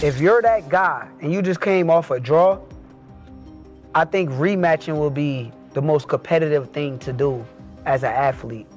if you're that guy and you just came off a draw, I think rematching will be the most competitive thing to do as an athlete.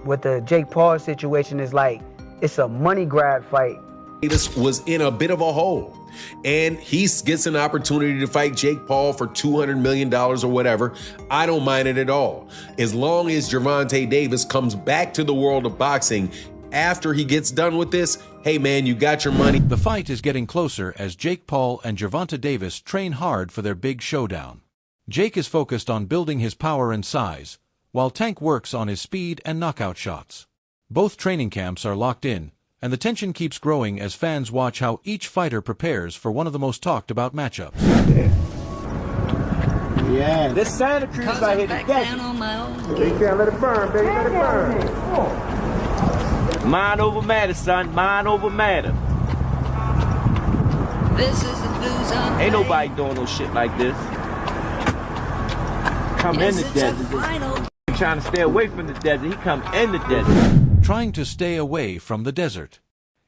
With the Jake Paul situation, is like, it's a money grab fight. Davis was in a bit of a hole, and he gets an opportunity to fight Jake Paul for $200 million or whatever. I don't mind it at all. As long as Gervonta Davis comes back to the world of boxing after he gets done with this, hey man, you got your money. The fight is getting closer as Jake Paul and Gervonta Davis train hard for their big showdown. Jake is focused on building his power and size, while Tank works on his speed and knockout shots. Both training camps are locked in, and the tension keeps growing as fans watch how each fighter prepares for one of the most talked about matchups. Yeah, this Santa Cruz right here, you can't let it burn, baby, let it burn. Mind over matter, son, mind over matter. This is the blues on. Ain't nobody doing no shit like this. Come in the desert. He trying to stay away from the desert, he come in the desert. Trying to stay away from the desert.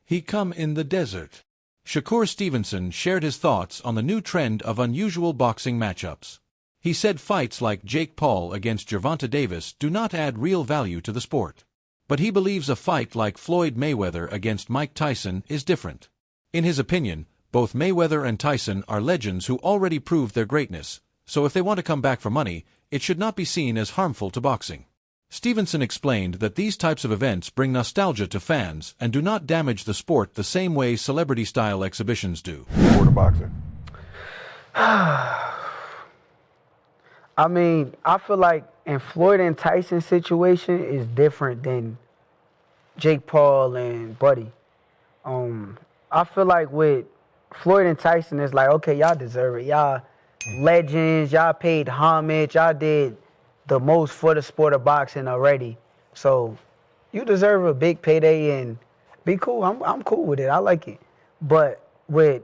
He come in the desert. Shakur Stevenson shared his thoughts on the new trend of unusual boxing matchups. He said fights like Jake Paul against Gervonta Davis do not add real value to the sport. But he believes a fight like Floyd Mayweather against Mike Tyson is different. In his opinion, both Mayweather and Tyson are legends who already proved their greatness, so if they want to come back for money, it should not be seen as harmful to boxing. Stevenson explained that these types of events bring nostalgia to fans and do not damage the sport the same way celebrity-style exhibitions do. For the boxing. I mean, I feel like in Floyd and Tyson situation is different than Jake Paul and Buddy. I feel like with Floyd and Tyson, it's like, okay, y'all deserve it. Y'all legends, y'all paid homage, y'all did the most for the sport of boxing already. So you deserve a big payday and be cool. I'm cool with it. I like it. But with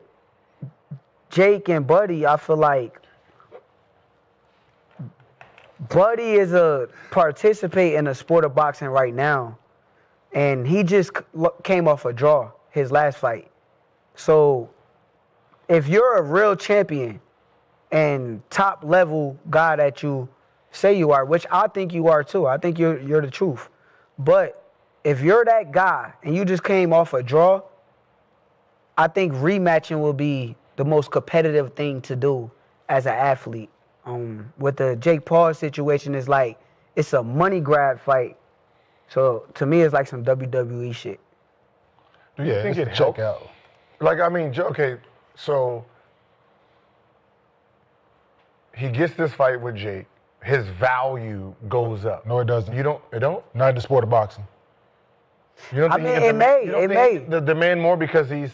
Jake and Buddy, I feel like Buddy is a participate in the sport of boxing right now. And he just came off a draw, his last fight. So if you're a real champion and top level guy that you say you are, which I think you are too. I think you're the truth. But if you're that guy and you just came off a draw, I think rematching will be the most competitive thing to do as an athlete. With the Jake Paul situation, is like, it's a money grab fight. So to me, it's like some WWE shit. Do you think it helps? Like, I mean, okay, so he gets this fight with Jake. His value goes up. No, it doesn't. You don't? It don't? Not in the sport of boxing. You don't think it may. The demand more because he's,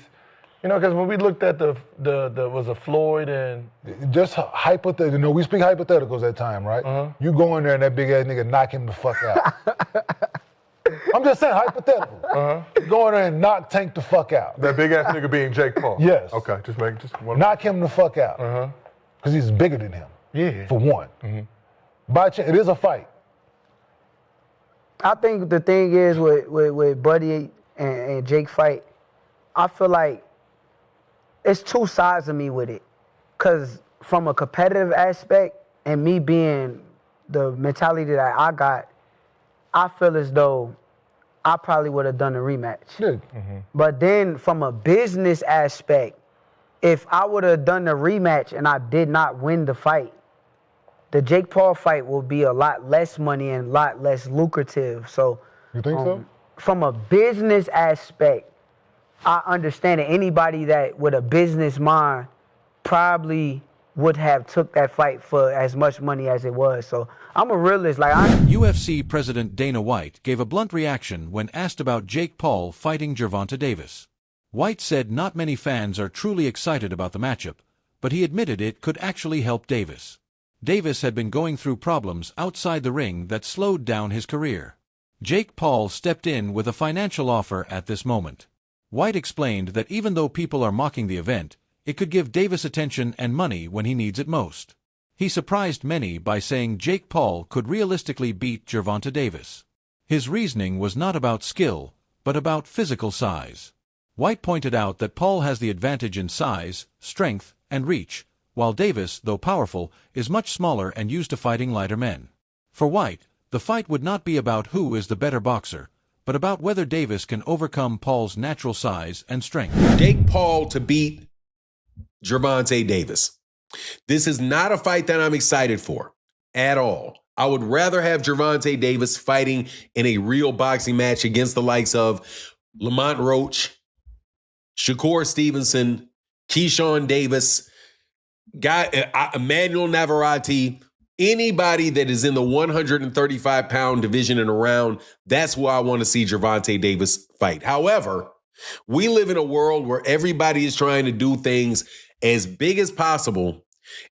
you know, because when we looked at the was a Floyd and just hypothetical. You know, we speak hypotheticals at time, right? You go in there and that big ass nigga knock him the fuck out. I'm just saying hypothetical. Go in there and knock Tank the fuck out. That big ass nigga being Jake Paul. Yes. Okay, just one. Knock him the fuck out. Because he's bigger than him. Yeah. For one. By chance, it is a fight. I think the thing is with Buddy and Jake fight, I feel like it's two sides of me with it. Because from a competitive aspect and me being the mentality that I got, I feel as though I probably would have done a rematch. Yeah. But then from a business aspect, if I would have done the rematch and I did not win the fight, the Jake Paul fight will be a lot less money and a lot less lucrative. So, you think so? From a business aspect, I understand that anybody that with a business mind probably would have took that fight for as much money as it was. So I'm a realist. UFC President Dana White gave a blunt reaction when asked about Jake Paul fighting Gervonta Davis. White said not many fans are truly excited about the matchup, but he admitted it could actually help Davis. Davis had been going through problems outside the ring that slowed down his career. Jake Paul stepped in with a financial offer at this moment. White explained that even though people are mocking the event, it could give Davis attention and money when he needs it most. He surprised many by saying Jake Paul could realistically beat Gervonta Davis. His reasoning was not about skill, but about physical size. White pointed out that Paul has the advantage in size, strength, and reach, while Davis, though powerful, is much smaller and used to fighting lighter men. For White, the fight would not be about who is the better boxer, but about whether Davis can overcome Paul's natural size and strength. Jake Paul to beat Gervonta Davis. This is not a fight that I'm excited for at all. I would rather have Gervonta Davis fighting in a real boxing match against the likes of Lamont Roach, Shakur Stevenson, Keyshawn Davis, Emmanuel Navarrete, anybody that is in the 135-pound division and around. That's where I want to see Gervonta Davis fight. However, we live in a world where everybody is trying to do things as big as possible.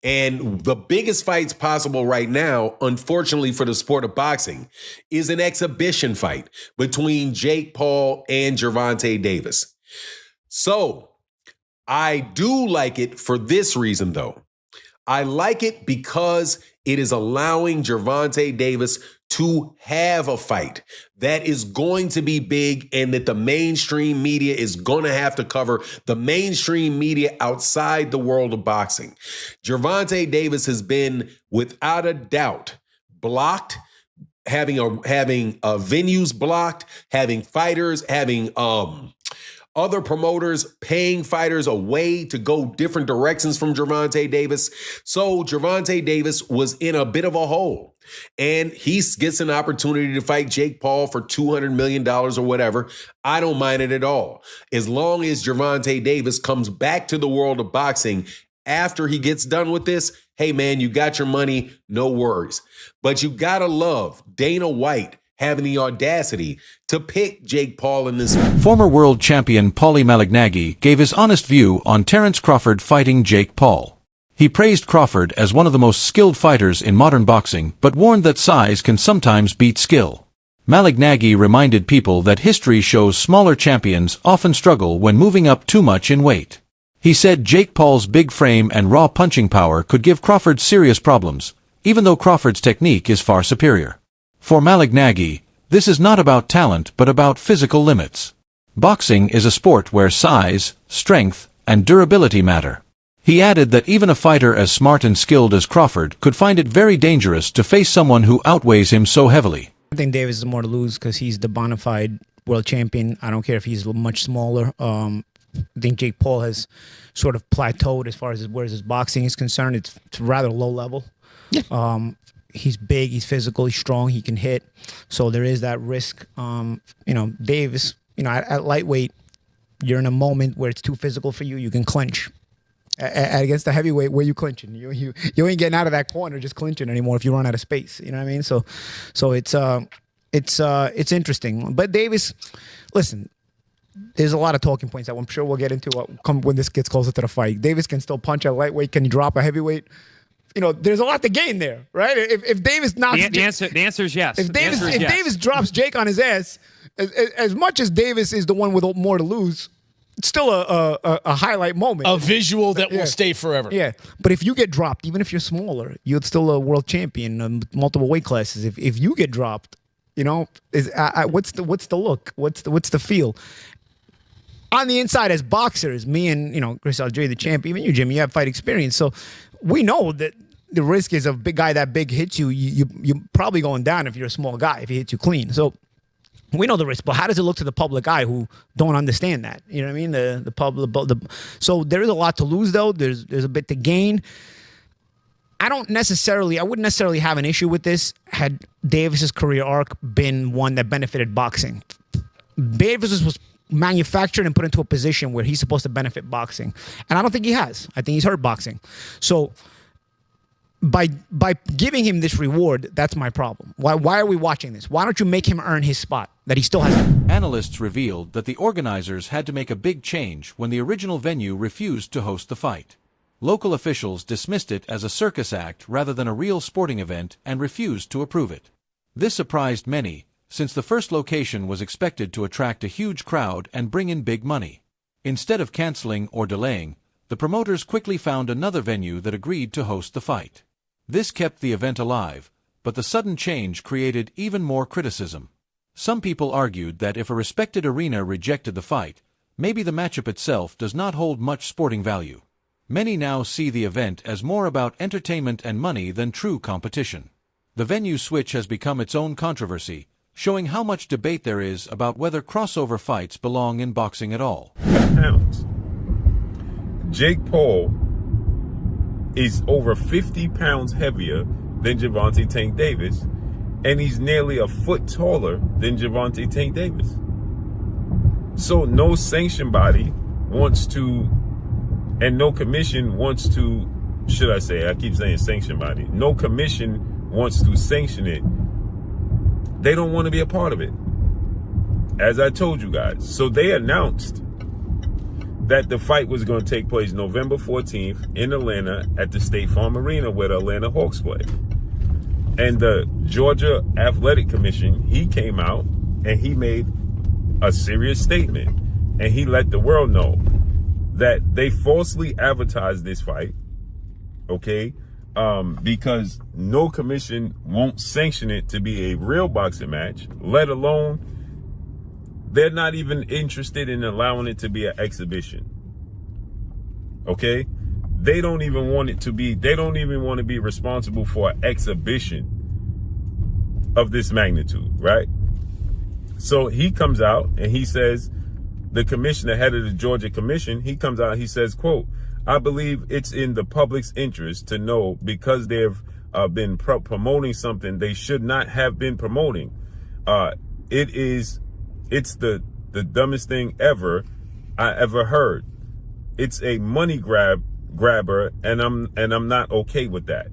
And the biggest fights possible right now, unfortunately for the sport of boxing, is an exhibition fight between Jake Paul and Gervonta Davis. So I do like it for this reason, though. I like it because it is allowing Gervonta Davis to have a fight that is going to be big and that the mainstream media is going to have to cover, the mainstream media outside the world of boxing. Gervonta Davis has been, without a doubt, blocked, having venues blocked, having fighters, having other promoters paying fighters away to go different directions from Gervonta Davis. So Gervonta Davis was in a bit of a hole. And he gets an opportunity to fight Jake Paul for $200 million or whatever. I don't mind it at all. As long as Gervonta Davis comes back to the world of boxing after he gets done with this, hey man, you got your money, no worries. But you gotta love Dana White having the audacity to pick Jake Paul in this. Former world champion Paulie Malignaggi gave his honest view on Terence Crawford fighting Jake Paul. He praised Crawford as one of the most skilled fighters in modern boxing, but warned that size can sometimes beat skill. Malignaggi reminded people that history shows smaller champions often struggle when moving up too much in weight. He said Jake Paul's big frame and raw punching power could give Crawford serious problems, even though Crawford's technique is far superior. For Malignaggi, this is not about talent but about physical limits. Boxing is a sport where size, strength, and durability matter. He added that even a fighter as smart and skilled as Crawford could find it very dangerous to face someone who outweighs him so heavily. I think Davis is more to lose because he's the bona fide world champion. I don't care if he's much smaller. I think Jake Paul has sort of plateaued as far as where his boxing is concerned. It's rather low level. Yeah. He's big, he's physical, he's strong, he can hit. So there is that risk. Davis, at lightweight, you're in a moment where it's too physical for you. You can clinch. Against the heavyweight, where you clinching? You ain't getting out of that corner just clinching anymore if you run out of space. You know what I mean? So it's interesting. But Davis, listen, there's a lot of talking points that I'm sure we'll get into when this gets closer to the fight. Davis can still punch at lightweight. Can he drop a heavyweight? There's a lot to gain there, right? If Davis knocks the answer is yes. If Davis drops Jake on his ass, as much as Davis is the one with more to lose, it's still a highlight moment. A visual that will stay forever. Yeah. But if you get dropped, even if you're smaller, you're still a world champion, multiple weight classes. If you get dropped, what's the look? What's the feel? On the inside, as boxers, me and Chris Algieri, the champ, even you, Jimmy, you have fight experience, so we know that the risk is a big guy that big hits you. You're probably going down if you're a small guy if he hits you clean. So we know the risk, but how does it look to the public eye who don't understand that? You know what I mean? The public. So there is a lot to lose, though. There's a bit to gain. I wouldn't necessarily have an issue with this had Davis's career arc been one that benefited boxing. Davis was manufactured and put into a position where he's supposed to benefit boxing, and I don't think he has. I think he's hurt boxing. So by giving him this reward, that's my problem. Why are we watching this? Why don't you make him earn his spot that he still has? Analysts revealed that the organizers had to make a big change when the original venue refused to host the fight. Local officials dismissed it as a circus act rather than a real sporting event and refused to approve it. This surprised many, since the first location was expected to attract a huge crowd and bring in big money. Instead of canceling or delaying, the promoters quickly found another venue that agreed to host the fight. This kept the event alive, but the sudden change created even more criticism. Some people argued that if a respected arena rejected the fight, maybe the matchup itself does not hold much sporting value. Many now see the event as more about entertainment and money than true competition. The venue switch has become its own controversy, showing how much debate there is about whether crossover fights belong in boxing at all. Pounds. Jake Paul is over 50 pounds heavier than Gervonta Tank Davis, and he's nearly a foot taller than Gervonta Tank Davis. So no sanction body wants to, and no commission wants to, should I say, I keep saying sanction body, no commission wants to sanction it. They don't want to be a part of it, as I told you guys. So they announced that the fight was going to take place November 14th in Atlanta at the State Farm Arena where the Atlanta Hawks play. And the Georgia Athletic Commission, he came out and he made a serious statement. And he let the world know that they falsely advertised this fight, okay? Because no commission won't sanction it to be a real boxing match, let alone they're not even interested in allowing it to be an exhibition. Okay? They don't even want it to be, they don't even want to be responsible for an exhibition of this magnitude, right? So he comes out and he says, the commissioner, head of the Georgia Commission, he comes out, he says, quote, I believe it's in the public's interest to know because they've been promoting something they should not have been promoting. It's the dumbest thing I ever heard. It's a money grabber, and I'm not okay with that.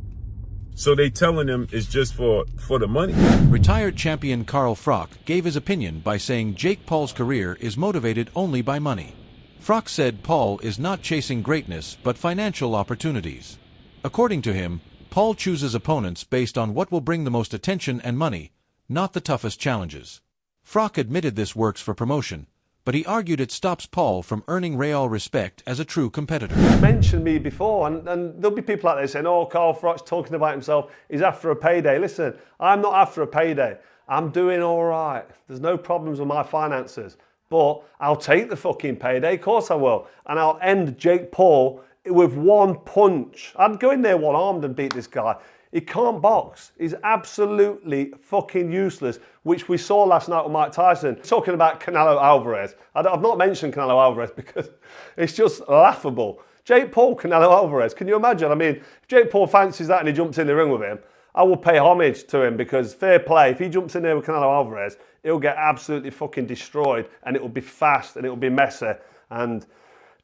So they telling him it's just for the money. Retired champion Carl Froch gave his opinion by saying Jake Paul's career is motivated only by money. Froch said Paul is not chasing greatness but financial opportunities. According to him, Paul chooses opponents based on what will bring the most attention and money, not the toughest challenges. Froch admitted this works for promotion, but he argued it stops Paul from earning real respect as a true competitor. You mentioned me before, and there'll be people out there saying, oh, Carl Froch's talking about himself, he's after a payday. Listen, I'm not after a payday. I'm doing all right. There's no problems with my finances. But I'll take the fucking payday, of course I will. And I'll end Jake Paul with one punch. I'd go in there one-armed and beat this guy. He can't box. He's absolutely fucking useless, which we saw last night with Mike Tyson. Talking about Canelo Alvarez. I've not mentioned Canelo Alvarez because it's just laughable. Jake Paul, Canelo Alvarez. Can you imagine? I mean, if Jake Paul fancies that and he jumps in the ring with him, I will pay homage to him because fair play. If he jumps in there with Canelo Alvarez, he'll get absolutely fucking destroyed and it will be fast and it will be messy and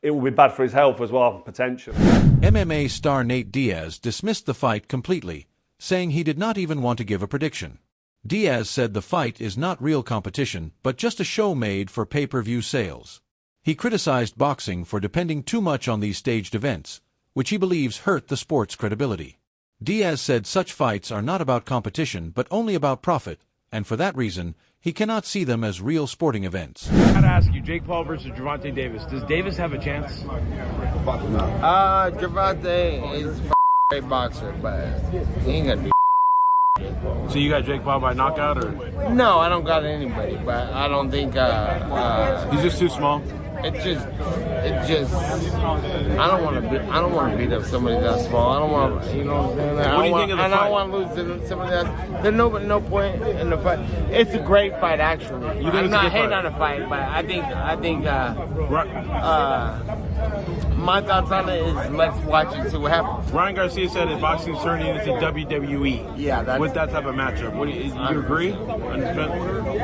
it will be bad for his health as well, potentially. MMA star Nate Diaz dismissed the fight completely, saying he did not even want to give a prediction. Diaz said the fight is not real competition, but just a show made for pay-per-view sales. He criticized boxing for depending too much on these staged events, which he believes hurt the sport's credibility. Diaz said such fights are not about competition but only about profit, and for that reason, he cannot see them as real sporting events. I gotta ask you, Jake Paul versus Gervonta Davis. Does Davis have a chance? Gervonta is a great boxer, but he ain't gonna be. So you got Jake Paul by knockout, or? No, I don't got anybody, but I don't think. He's just too small. It just. I don't want to beat up somebody that small. I don't want to, you know what I'm saying? What do you think of the fight? I don't want to lose to somebody that. There's no point in the fight. It's a great fight, actually. I'm not hating on the fight, but I think. My thoughts on it is let's watch and see what happens. Ryan Garcia said his boxing's turning into WWE. Yeah, with that type of matchup. What do you agree?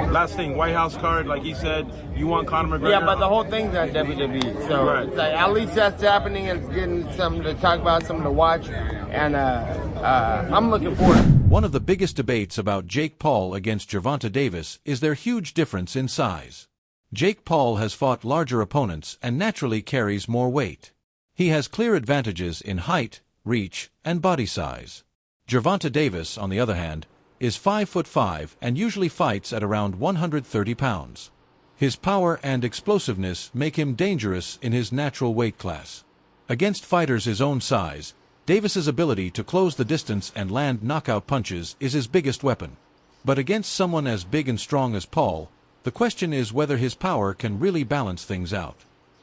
Last thing, White House card, like he said, you want Conor McGregor? Yeah, but the whole thing's on WWE. So right. It's like, at least that's happening and it's getting something to talk about, something to watch. And I'm looking forward. One of the biggest debates about Jake Paul against Gervonta Davis is their huge difference in size. Jake Paul has fought larger opponents and naturally carries more weight. He has clear advantages in height, reach, and body size. Gervonta Davis, on the other hand, is 5'5" and usually fights at around 130 pounds. His power and explosiveness make him dangerous in his natural weight class. Against fighters his own size, Davis's ability to close the distance and land knockout punches is his biggest weapon. But against someone as big and strong as Paul, The question is whether his power can really balance things out.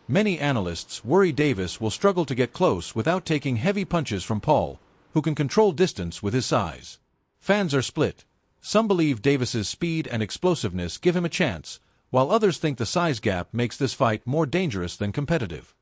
Many analysts worry Davis will struggle to get close without taking heavy punches from Paul, who can control distance with his size. Fans are split. Some believe Davis's speed and explosiveness give him a chance, while others think the size gap makes this fight more dangerous than competitive.